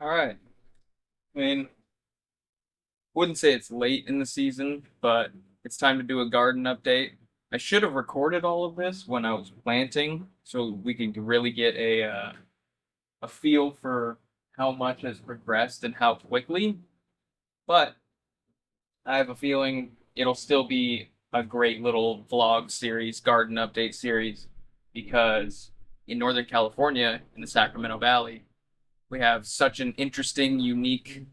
All right. I mean, wouldn't say it's late in the season, but it's time to do a garden update. I should have recorded all of this when I was planting, so we can really get a feel for how much has progressed and how quickly. But I have a feeling it'll still be a great little vlog series, garden update series, because in Northern California, in the Sacramento Valley, we have such an interesting, unique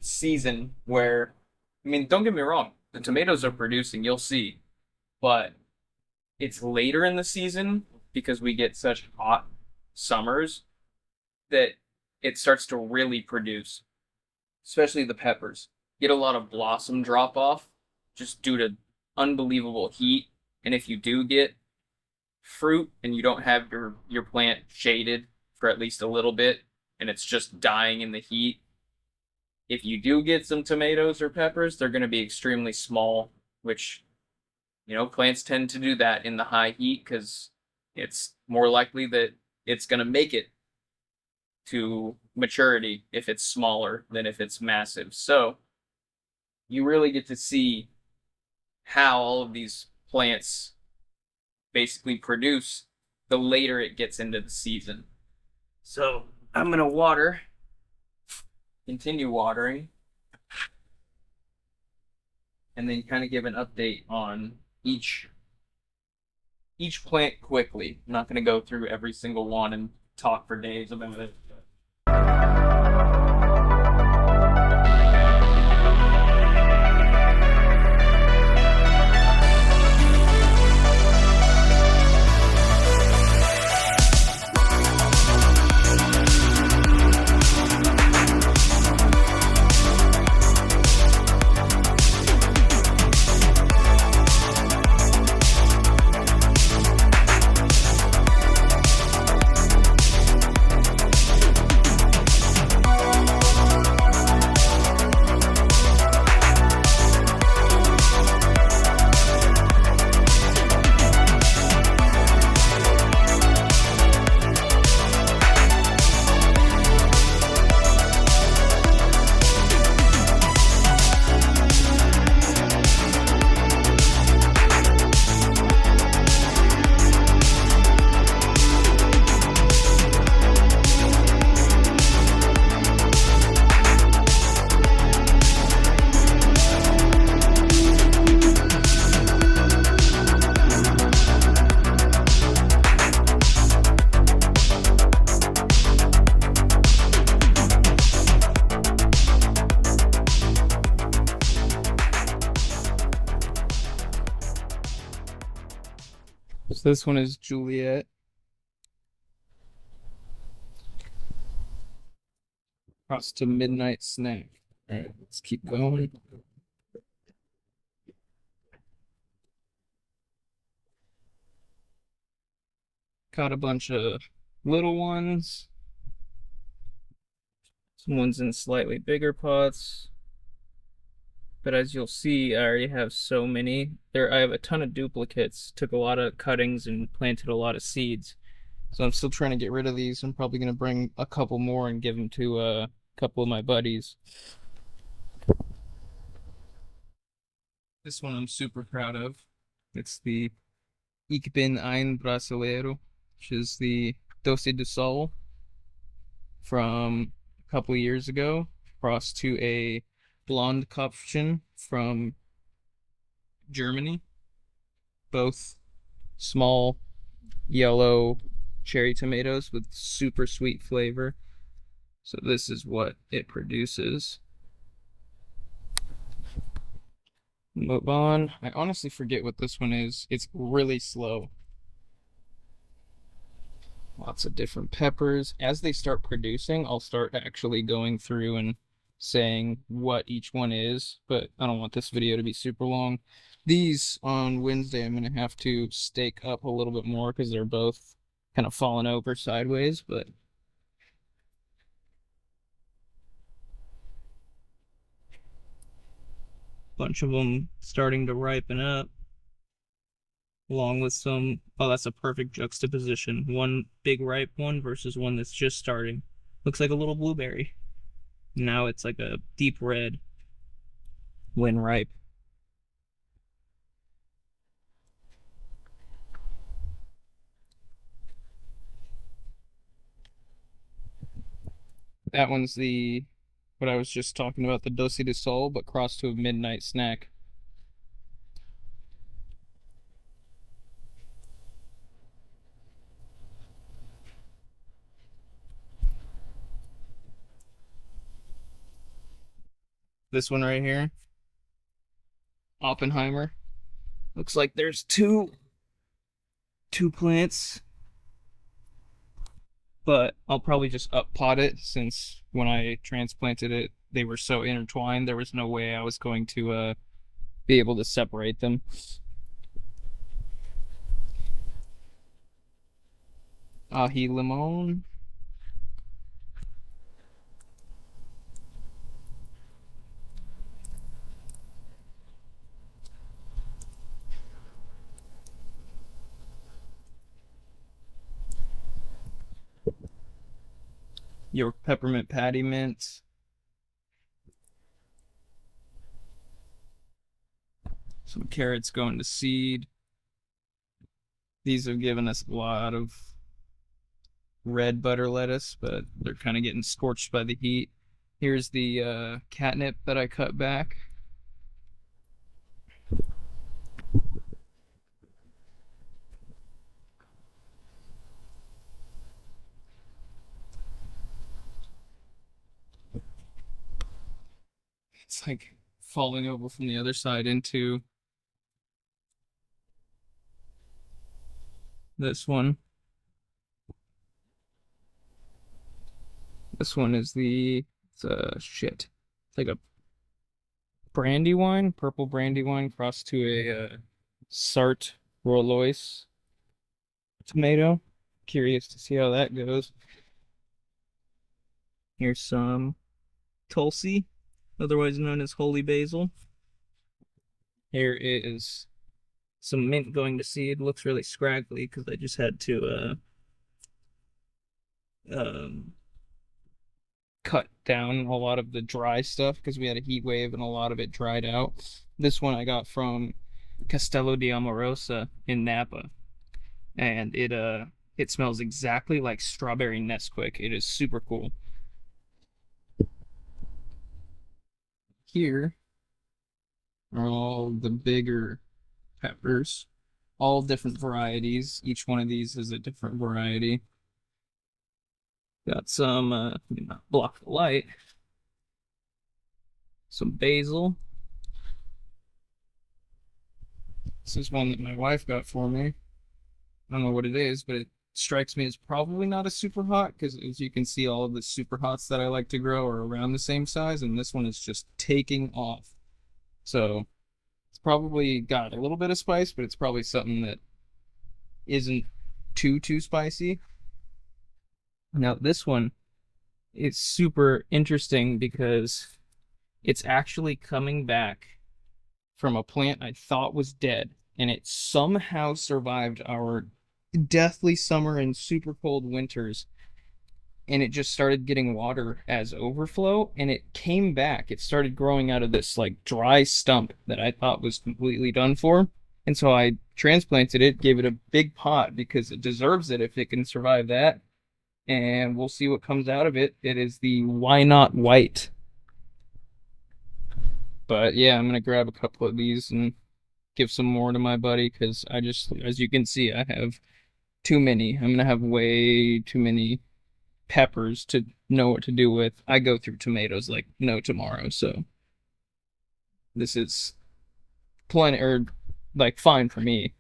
season where, I mean, don't get me wrong, the tomatoes are producing, you'll see, but it's later in the season because we get such hot summers that it starts to really produce, especially the peppers. Get a lot of blossom drop off just due to unbelievable heat. And if you do get fruit and you don't have your plant shaded for at least a little bit and it's just dying in the heat, if you do get some tomatoes or peppers, they're going to be extremely small, which, plants tend to do that in the high heat because it's more likely that it's going to make it to maturity if it's smaller than if it's massive. So you really get to see how all of these plants basically produce the later it gets into the season. So I'm going to continue watering, and then kind of give an update on each plant quickly. I'm not going to go through every single one and talk for days about it. So this one is Juliet. Across to Midnight Snack. All right, let's keep going. Caught a bunch of little ones. Some ones in slightly bigger pots. But as you'll see, I already have so many. I have a ton of duplicates. Took a lot of cuttings and planted a lot of seeds. So I'm still trying to get rid of these. I'm probably going to bring a couple more and give them to a couple of my buddies. This one I'm super proud of. It's the Ich bin ein Brasileiro, which is the Doce do Sol from a couple of years ago, crossed to a Blonde Kopfchen from Germany. Both small yellow cherry tomatoes with super sweet flavor. So this is what it produces. Move on. I honestly forget what this one is. It's really slow. Lots of different peppers. As they start producing, I'll start actually going through and saying what each one is, but I don't want this video to be super long. These on Wednesday I'm going to have to stake up a little bit more because they're both kind of falling over sideways, but bunch of them starting to ripen up, along with some, oh, that's a perfect juxtaposition. One big ripe one versus one that's just starting. Looks like a little blueberry. Now it's like a deep red when ripe. That one's the what I was just talking about, the doce de sol, but crossed to a midnight snack. This one right here, Oppenheimer. Looks like there's two plants, but I'll probably just up pot it since when I transplanted it, they were so intertwined, there was no way I was going to be able to separate them. Ají limon. York peppermint patty mint. Some carrots going to seed. These have given us a lot of red butter lettuce, but they're kind of getting scorched by the heat. Here's the catnip that I cut back. It's like falling over from the other side into this one. This one is it's shit. It's like a brandy wine, purple brandy wine crossed to a Sartre Rollois tomato. Curious to see how that goes. Here's some Tulsi, otherwise known as holy basil. Here is some mint going to seed. Looks really scraggly because I just had to cut down a lot of the dry stuff because we had a heat wave and a lot of it dried out. This one I got from Castello di Amorosa in Napa, and it smells exactly like strawberry Nesquik. It is super cool. Here are all the bigger peppers, all different varieties. Each one of these is a different variety. Got some, let me not block the light, some basil. This is one that my wife got for me. I don't know what it is, but it strikes me as probably not a super hot because as you can see, all of the super hots that I like to grow are around the same size, and this one is just taking off. So it's probably got a little bit of spice, but it's probably something that isn't too spicy. Now this one is super interesting because it's actually coming back from a plant I thought was dead, and it somehow survived our deathly summer and super cold winters, and it just started getting water as overflow, and it came back. It started growing out of this like dry stump that I thought was completely done for. And so I transplanted it, gave it a big pot because it deserves it if it can survive that. And we'll see what comes out of it. It is the Why Not White. But yeah, I'm gonna grab a couple of these and give some more to my buddy because I just, as you can see, I have too many. I'm gonna have way too many peppers to know what to do with. I go through tomatoes like no tomorrow, so this is plenty or like fine for me.